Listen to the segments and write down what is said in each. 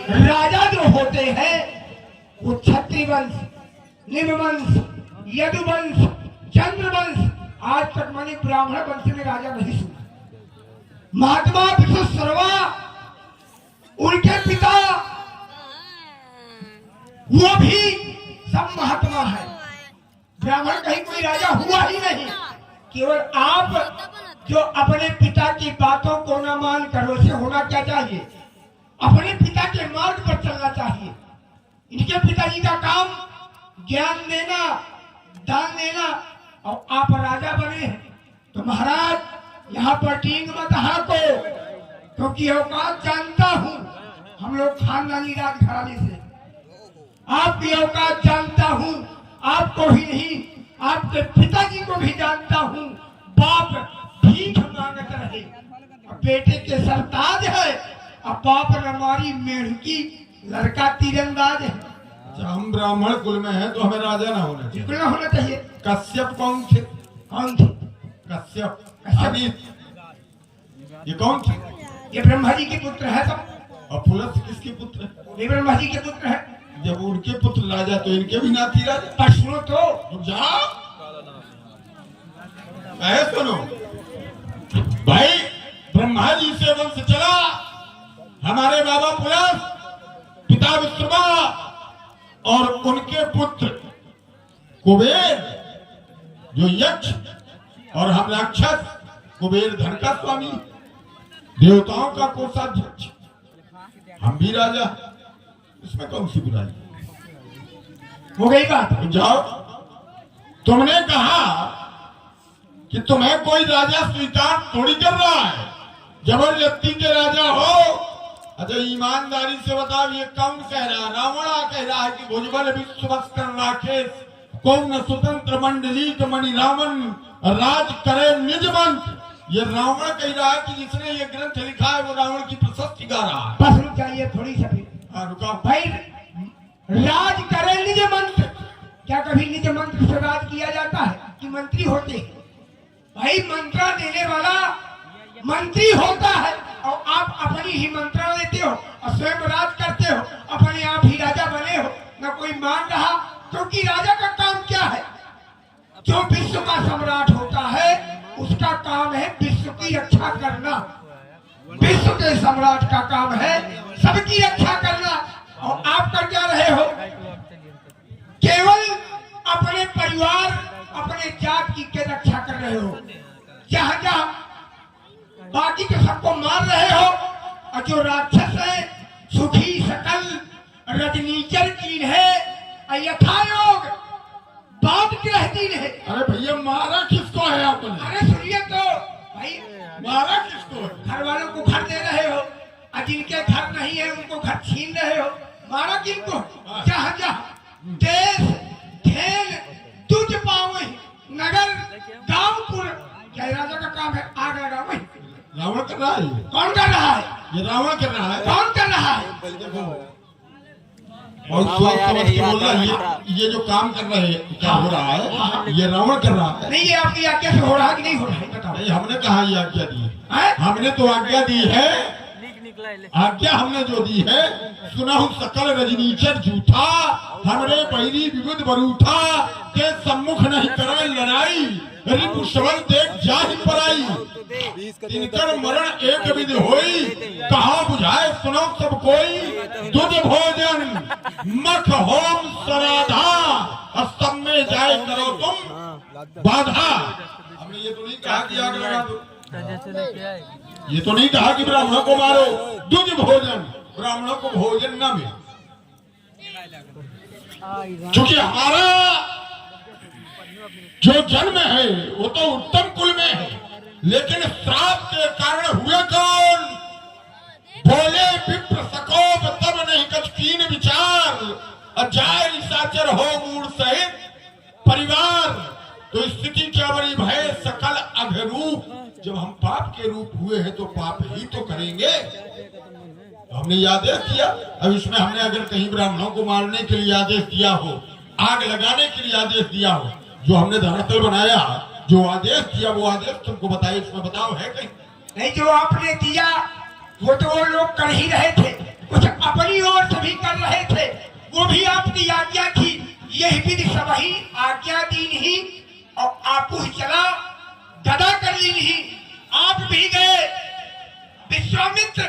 राजा जो होते हैं वो क्षत्रिय वंश, निम्नवंश, यदुवंश, चंद्रवंश, आज तक मैंने ब्राह्मण वंश में राजा नहीं सुना। महात्मा विश्वेश्वरवा उनके पिता वो भी सब महात्मा है। ब्राह्मण कहीं कोई राजा हुआ ही नहीं। केवल आप जो अपने पिता की बातों को न मान कर, उसे होना क्या चाहिए? अपने पिता के मार्ग पर चलना चाहिए। इनके पिताजी का काम ज्ञान देना, दान देना, और आप राजा बने हैं तो महाराज यहाँ पर टींग मत हाको, क्योंकि औकात जानता हूँ। हम लोग खानदानी राजघराने से, आपकी औकात जानता हूँ। आपको ही नहीं, आपके पिताजी को भी जानता हूँ। बाप भीख मांगत रहे, बेटे के सरताज है, अब बाप न मारी मेढ़की, लड़का तीरंदाज है। हम ब्राह्मण कुल में हैं तो हमें राजा ना होना चाहिए। बिल्कुल होना चाहिए। कश्यप कौन थे? कौन थे? कश्यप। कश्यप ये कौन थे? ये ब्रह्मा जी के पुत्र है। सब और पुलस्त्य किसके पुत्र है? ये ब्रह्मा जी के पुत्र है। जब उनके पुत्र राजा तो इनके भी नाती राजा। पर सुनो तो, रुक जाओ, सुनो भाई, ब्रह्मा जी से वंश चला। हमारे बाबा पुलस्त्य, पिता विश्रवा और उनके पुत्र कुबेर जो यक्ष, और हम राक्षस। कुबेर धन का स्वामी, देवताओं का कोषाध्यक्ष, हम भी राजा। इसमें कौन सी बुराई? हो गई बात। जाओ, तुमने कहा कि तुम्हें कोई राजा स्वीकार थोड़ी कर रहा है, जबरदस्ती के राजा हो। अच्छा ईमानदारी से बताओ, ये कौन कह रहा है? रावणा कह रहा है कि भुजबल विश्वस्कर राकेश कौन स्वतंत्र मंडली मणि रावण राज करे निज मंत्र। ये रावण कह रहा है कि जिसने ये ग्रंथ लिखा है वो रावण की प्रशस्ति गा रहा है। बस रुक जाइए थोड़ी सी। रुका भाई, राज करे निज मंत्र, क्या कभी निज मंत्र से राज किया जाता है कि मंत्री होते हैं? भाई मंत्रा देने वाला मंत्री होता है, और आप अपनी ही मंत्रा देते हो और स्वयं राज करते हो, अपने आप ही राजा बने हो, न कोई मान रहा। क्योंकि राजा का काम क्या है? जो विश्व का सम्राट होता है उसका काम है विश्व की रक्षा करना। विश्व के सम्राट का काम है सबकी रक्षा करना। और आप कर क्या रहे हो? केवल अपने परिवार, अपने जात की के रक्षा कर रहे हो। जहां जहां बाकी के सबको मार रहे हो, और जो राक्षस है सुखी सकल रजनीचर कीन है, यथायोग बात ग्रहतीन है। अरे भैया, मारा किसको है आपने? अरे सुनिए तो भाई, मारा किसको है? घर वालों को घर दे रहे हो, और जिनके घर नहीं है उनको घर छीन रहे हो। मारा किनको? जहाँ जहाँ देश खेल तुझ पावे, नगर गांवपुर, क्या राजा का काम है? आग लगाओ। रावण कर रहा है। कौन कर रहा है? ये रावण कर रहा है। कौन कर रहा है? और सोच समझ के बोल रहा है, ये जो काम कर रहे हैं, क्या हो रहा है? ये रावण कर रहा है। नहीं, ये आपकी आज्ञा से हो रहा है कि नहीं हो रहा है? बताओ। नहीं, हमने कहा ये आज्ञा दी है। हैं? हमने तो आज्ञा दी है। आज्ञा हमने जो दी है, सुनहु सकल रजनीचर झूठा, हमरे पैरी विविध बरूठा के सम्मुख नहीं करे लड़ाई, रिपु सबल देख जाहि पराई, इनकर मरण एक विधि होई, कहा बुझाए सुनो सब कोई, दूध भोजन मख होम सराधा, और सब में जाए करो तुम बाधा। हमने ये तो नहीं कहा कि आग लगा दो, ये तो नहीं कहा कि ब्राह्मणों को मारो। दूध भोजन, ब्राह्मणों को भोजन न मिले, क्योंकि हमारा जो जन्म है वो तो उत्तम कुल में है, लेकिन श्राप के कारण हुए कौन? बोले विप्र सकोप तब नहीं कछ कीन विचार, अजाय निशाचर हो मूड सहित परिवार। तो स्थिति क्या बड़ी भय सकल अघरूप, जब हम पाप के रूप हुए हैं तो पाप ही तो करेंगे। तो हमने ये आदेश दिया। अब इसमें हमने अगर कहीं ब्राह्मणों को मारने के लिए आदेश दिया हो, आग लगाने के लिए आदेश दिया हो, जो हमने धरातल बनाया, जो आदेश दिया वो आदेश तुमको बताइए, इसमें बताओ है कहीं? नहीं, जो आपने दिया वो तो वो लोग कर ही रहे थे। कुछ अपनी ओर वो भी आपकी आज्ञा थी, यही विधि सब ही आज्ञा दीन ही, और आपू ही चला गदा कर ली नहीं। आप भी गए विश्वामित्र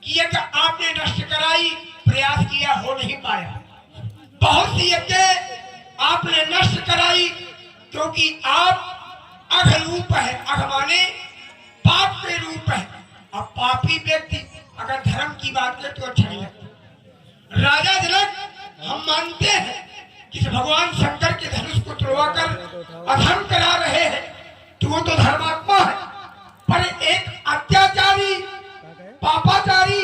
की यज्ञ आपने नष्ट कराई, प्रयास किया हो नहीं पाया। बहुत सी यज्ञ आपने नष्ट कराई, क्योंकि आप अघ रूप है, अघ माने पाप के रूप है। अब पापी व्यक्ति अगर धर्म की बात करे तो अच्छा नहीं लगता। राजा जनक, हम मानते हैं कि भगवान शंकर के धनुष को तोड़वाकर अधर्म करा रहे हैं, तो वो तो धर्मात्मा है, पर एक अत्याचारी पापाचारी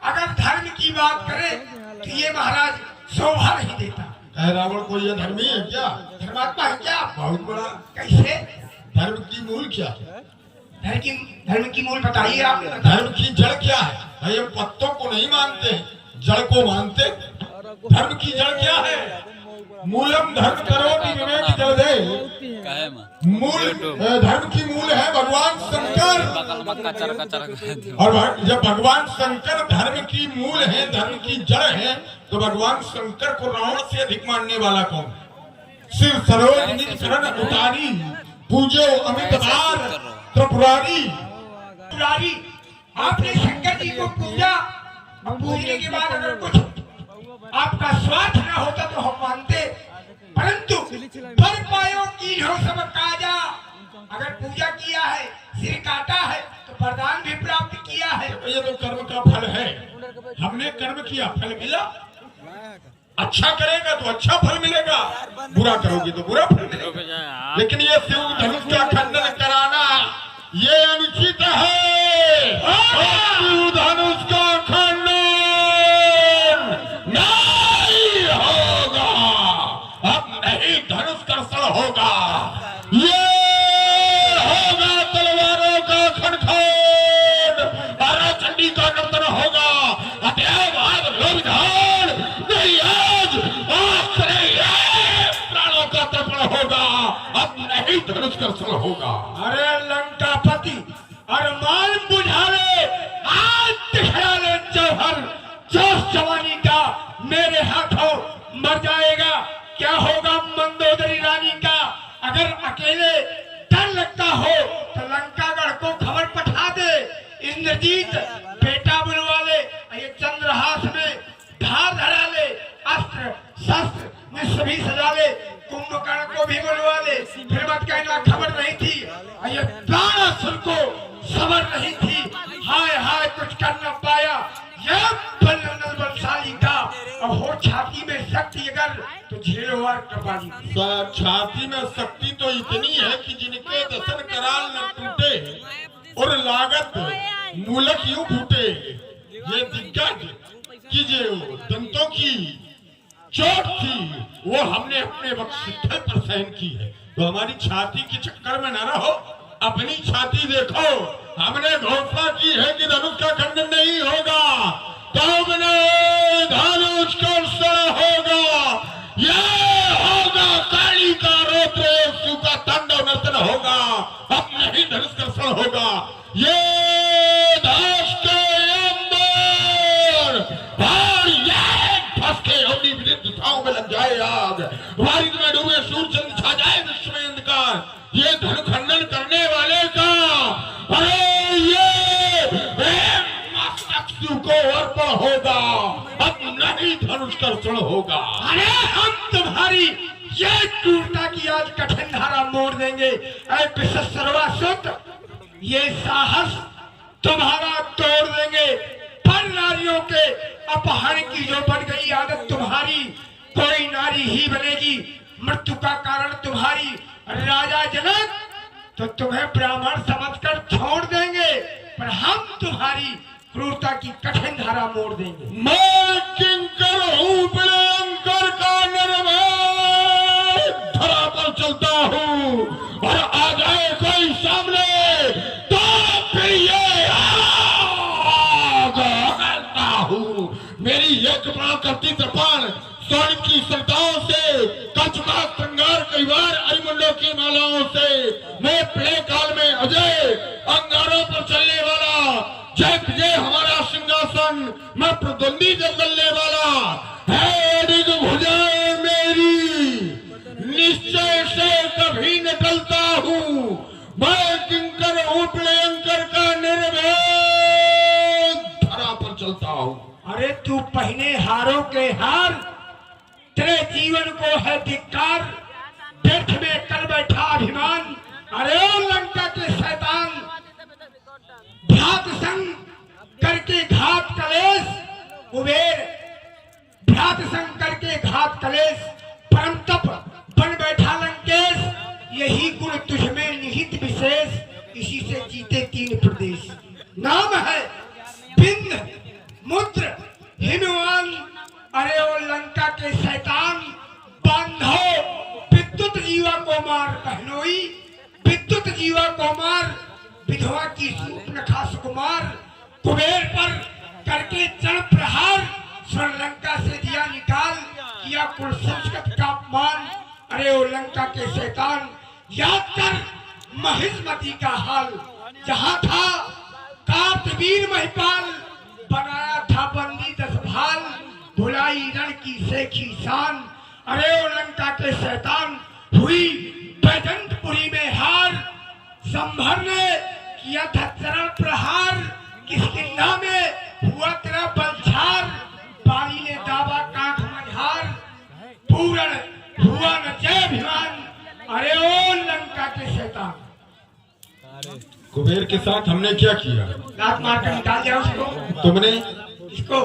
अगर धर्म की बात करे तो ये महाराज शोभा नहीं देता। रावण को ये धर्मी है क्या? धर्मात्मा है क्या? बहुत बड़ा। कैसे? धर्म की मूल क्या है? धर्म की मूल बताइए आप। धर्म की जड़ क्या है? भाई हम पत्तों को नहीं मानते, जड़ को मानते। धर्म की जड़ क्या है? मूलम धर्म करोति विवेक जलदे। मूल धर्म की मूल है भगवान शंकर। और जब भगवान शंकर धर्म की मूल है, धर्म की जड़ है, तो भगवान शंकर को रावण से अधिक मानने वाला कौन? शिव सरोज निज शरण उतारी, पूजो अमित बार त्रिपुरारी। आपने शंकर जी को पूजा, और पूजने के बाद अगर कुछ आपका स्वार्थ न होता तो हम मानते, परंतु पर पायो की हो सब काजा, अगर पूजा किया है, सिर काटा है, तो वरदान भी प्राप्त किया है। ये तो कर्म का फल है, हमने कर्म किया, फल मिला। अच्छा करेगा तो अच्छा फल मिलेगा, बुरा करोगे तो बुरा फल मिलेगा। लेकिन ये शिव धनुष का खंडन कराना ये अनुचित है। शिव धनुष का खंडन नहीं होगा, अब नहीं धनुष कर्षण होगा, ये होगा तलवारों का खड़खड़, तारा चंडी का नर्तन होगा, अत्याचार लोभिधान नहीं, आज प्राणों का तर्पण होगा, अब नहीं धनुष कर्षण होगा। अरे लंकापति अरमान बुझा ले, आज दिखा ले जौहर, जोश जवानी का मेरे हाथों मर जाएगा। क्या होगा मंदोदरी रानी का? अगर अकेले डर लगता हो तो लंकागढ़ को खबर पठा दे, इंद्रजीत बेटा बुलवा ले, ये चंद्रहास में धार धरा ले, अस्त्र शस्त्र में सभी सजा ले, कुंभकर्ण को भी बुलवा ले। फिर मत कहना खबर नहीं थी, ये प्राणासुर को खबर नहीं थी, हाय हाय कुछ कर न पाया, यह बलशाली का। अब हो छाती में शक्ति अगर तो झेलो और कपाली। छाती में शक्ति तो इतनी है कि जिनके दसन कराल न टूटे और लागत मूलक यूं फूटे। ये दिग्गज की जो दंतों की चोट थी वो हमने अपने वक्षस्थल पर सहन की है, तो हमारी छाती के चक्कर में न रहो, अपनी छाती देखो। हमने घोषणा की है कि धनुष का खंडन नहीं होगा, तब नहीं धनुष कर्षण होगा, यह होगा काली का रौद्र, शिव का तांडव नर्तन होगा, अब नहीं धनुष कर्षण होगा। ये धनुष के अंदर फंस के अग्नि विद्युत दिशाओं में लग जाए आग, वारिद में डूबे सूर्य चंद्र छा जाए विश्व में अंधकार, ये धनु खंडन करने वाले का अरे ये मस्तक शिव को अर्पण होगा, अब नहीं धनुष कर्षण होगा। अरे हम तुम्हारी ये क्रूरता की आज कठिन धारा मोड़ देंगे। सर्वासुत ये साहस तुम्हारा तोड़ देंगे। पर नारियों के अपहरण की जो बढ़ गई आदत तुम्हारी, कोई नारी ही बनेगी, मृत्यु का कारण तुम्हारी। राजा जनक तो तुम्हें ब्राह्मण समझकर छोड़ देंगे, पर हम तुम्हारी क्रूरता की कठिन धारा मोड़ देंगे। मैं किंकर हूँ, भयंकर का निर्भय धरा पर चलता हूँ, और आ जाए कोई सामने तो फिर ये आगलता हूँ। मेरी एक प्राण करती कृपाण स्वर्ण की श्रद्धाओं से, कच्छ का श्रृंगार कई बार अरिमुंडों की मालाओं से, मैं प्रलय काल में अजय अंगारों पर चलने वाला, जय विजय हमारा सिंहासन, मैं प्रद्वंदी जब चलने वाला है। अरे तू पहने हारों के हार, तेरे जीवन को है धिक्कार, व्यर्थ में कर बैठा अभिमान। अरे ओ लंका के शैतान, भ्रात संग करके घात कलेश, कुबेर भ्रात संग करके घात कलेश, परम तप बन बैठा लंकेश। यही गुण तुझमें निहित विशेष, इसी से जीते 3 प्रदेश। नाम है बिंद मुद्र हिमवान। अरे ओ लंका के शैतान, बांधो विद्युत जीवा को मार पहनोई, विद्युत जीवा को मार, विधवा की सूर्पनखा सुकुमार। कुबेर पर करके चढ़ प्रहार, स्वर्ण लंका से दिया निकाल, किया कुल संस्कृत का अपमान। अरे ओ लंका के शैतान, याद कर महिष्मती का हाल, जहां था कार्तवीर महिपाल, बनाया था बंदी 10 भाल, भुलाई रण की शेखी शान। अरे ओ लंका के शैतान, हुई बैजंतपुरी में हार, संभर ने किया था चरण प्रहार, किसकिंधा में हुआ तेरा बलछार, बाली ने दावा कांख मझार, पूर्ण हुआ न जय अभिमान। अरे ओ लंका के शैतान, कुबेर के साथ हमने क्या किया? लात मार कर निकाल दिया उसको। तुमने इसको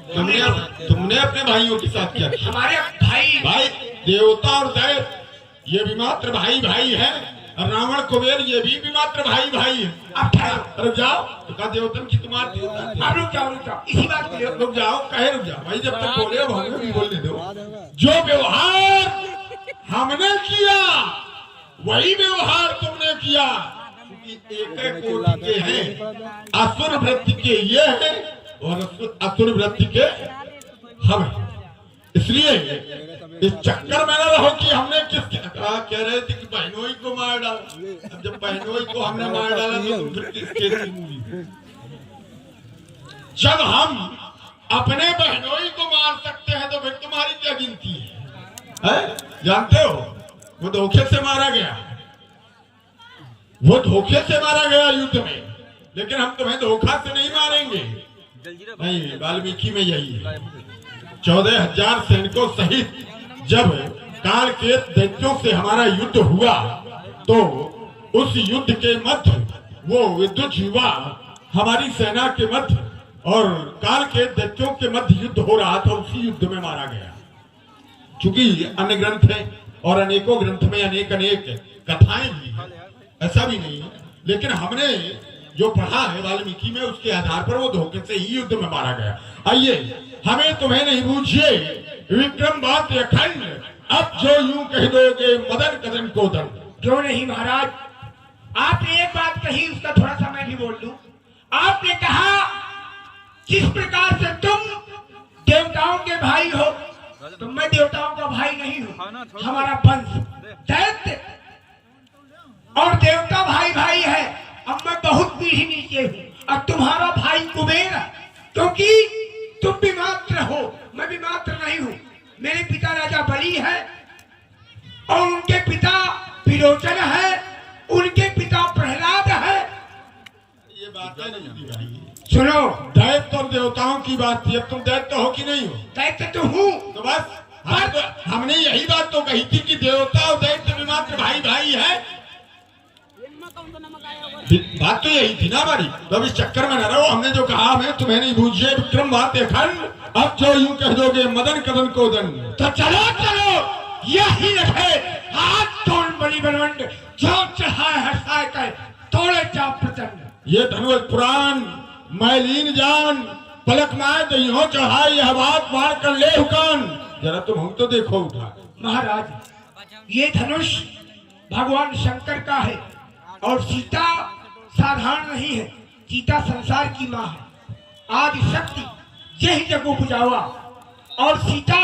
तुमने अपने भाइयों के साथ क्या किया? हमारे भाई देवता और दैत्य ये भी मात्र भाई भाई है, और रावण कुबेर ये भी मात्र भाई भाई है। अब ठहरो, रुक जाओ, तो कहा देवतन की तुम्हारी अब रुक जाओ इसी बात के लिए रुक जाओ, कहे रुक जाओ भाई, जब तक बोले अब हमें भी बोलने दो। जो व्यवहार हमने किया वही व्यवहार तुमने किया, क्योंकि एक कोटि के हैं, असुर वृत्ति के ये है और असुर वृत्ति के हम हैं। इसलिए इस चक्कर में न रहो कि हमने कह रहे थे कि बहनोई को मार डाला। अब जब बहनोई को हमने मार डाला तो तुम फिर किसके मूवी? जब हम अपने बहनोई को मार सकते हैं तो फिर तुम्हारी क्या गिनती है? जानते हो वो धोखे से मारा गया, वो धोखे से मारा गया युद्ध में, लेकिन हम तुम्हें धोखा से नहीं मारेंगे। नहीं, वाल्मीकि में यही है। 14,000 सैनिकों सहित जब काल के दैत्यों से हमारा युद्ध हुआ तो उस युद्ध के मध्य वो विद्युत युवा हमारी सेना के मध्य और काल के दैत्यों के मध्य युद्ध हो रहा था, उसी युद्ध में मारा गया। चूंकि अन्य ग्रंथ है और अनेकों ग्रंथ में अनेक कथाएं भी हैं, ऐसा भी नहीं है, लेकिन हमने जो पढ़ा है वाल्मीकि में उसके आधार पर वो धोखे से ही युद्ध में मारा गया। आइए, हमें तुम्हें नहीं बूझिए विक्रम बात अखंड, अब जो यूं कह दोगे मदन कदन को दन। क्यों नहीं महाराज, आपने एक बात कही, उसका थोड़ा सा मैं भी बोल दूं। आपने कहा जिस प्रकार से तुम देवताओं के भाई हो, तो मैं देवताओं का भाई नहीं हूं। हमारा वंश दैत्य और देवता भाई भाई है। अब मैं बहुत पीढ़ी नीचे हूं, अब तुम्हारा भाई कुबेर है, क्योंकि तुम भी मात्र हो, मैं भी मात्र नहीं हूं। मेरे पिता राजा बलि है और उनके पिता विरोचन है, उनके पिता प्रहलाद है। ये बात है नहीं भाई, सुनो, दैत्य और देवताओं की बात थी, अब तुम दैत्य हो कि नहीं हो? दैत्य तो हूँ। तो बस हमने यही बात तो कही थी कि देवता और दैत्य भी मात्र भाई भाई है, बात तो यही थी ना हमारी। तो अब इस चक्कर में न रहो, हमने जो कहा मैं तुम्हें नहीं बूझिए विक्रम बात अखंड, अब जो यूं कह दोगे मदन कदन को दन। तो चलो चलो यही रखे हाथ तोड़ बलि बलवंड, जो चढ़ाए हर्षाए कहे तोड़े जा प्रचंड। ये धनुष पुराण मैलीन जान, पलक माए तो यूं चढ़ाए यह बात मार कर ले हुकान। जरा तुम हम तो देखो उठा। महाराज, ये धनुष भगवान शंकर का है और सीता साधारण नहीं है, सीता संसार की माँ है, आदि शक्ति यही जग उपजावा, और सीता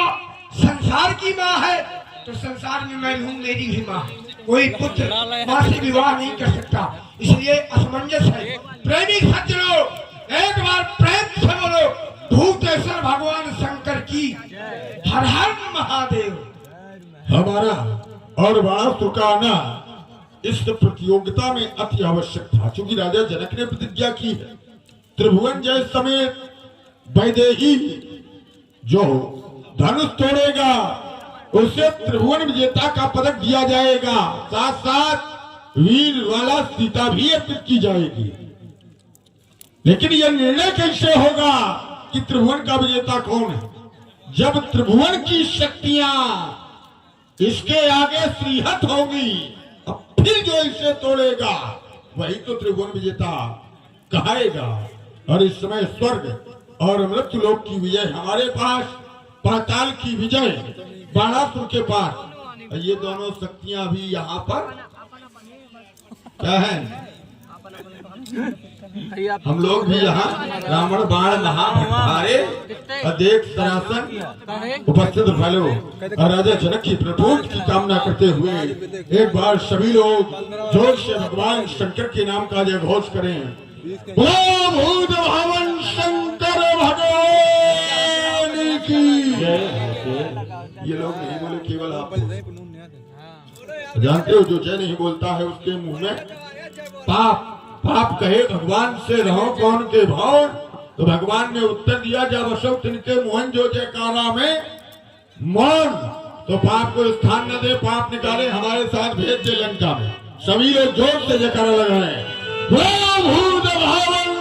संसार की माँ है तो संसार में मैं हूँ, मेरी भी माँ है। कोई पुत्र माँ से विवाह नहीं कर सकता, इसलिए असमंजस है। प्रेमी सज्जनों, एक बार प्रेम से बोलो भूतेश्वर भगवान शंकर की हर हर महादेव। हमारा और वास्तु का आना इस प्रतियोगिता में अति आवश्यक था, क्योंकि राजा जनक ने प्रतिज्ञा की है त्रिभुवन जय समेत वैदेही जो धनुष तोड़ेगा उसे त्रिभुवन विजेता का पदक दिया जाएगा, साथ साथ वीर वाला सीता भी अर्पित की जाएगी। लेकिन यह निर्णय कैसे होगा कि त्रिभुवन का विजेता कौन है? जब त्रिभुवन की शक्तियां इसके आगे श्रीहत होगी, अब फिर जो इसे तोड़ेगा वही तो त्रिभुवन विजेता कहेगा। और इस समय स्वर्ग और मृत्यु लोक की विजय हमारे पास, पाताल की विजय बाणासुर के पास। ये दोनों शक्तियां भी यहाँ पर क्या है? हम लोग भी यहाँ रावण बाण महाभारे अदेख सनातन उपस्थित फलो और राजा जनक की प्रभुत्व की कामना करते हुए एक बार सभी लोग जोर से भगवान शंकर के नाम का जय घोष करें। बोलो भूत भवन शंकर भगवान की जय। ये लोग नहीं बोले, केवल आप जानते हो, जो जय नहीं बोलता है उसके मुंह में पाप पाप कहे भगवान से रहो कौन के भाव। तो भगवान ने उत्तर दिया, जब अशोक तिनके मोहन जो जयकारा में मौन, तो पाप को स्थान न दे, पाप निकाले हमारे साथ भेज दे लंका में। सभी लोग जोर से जयकारा लगाए, भूत भवन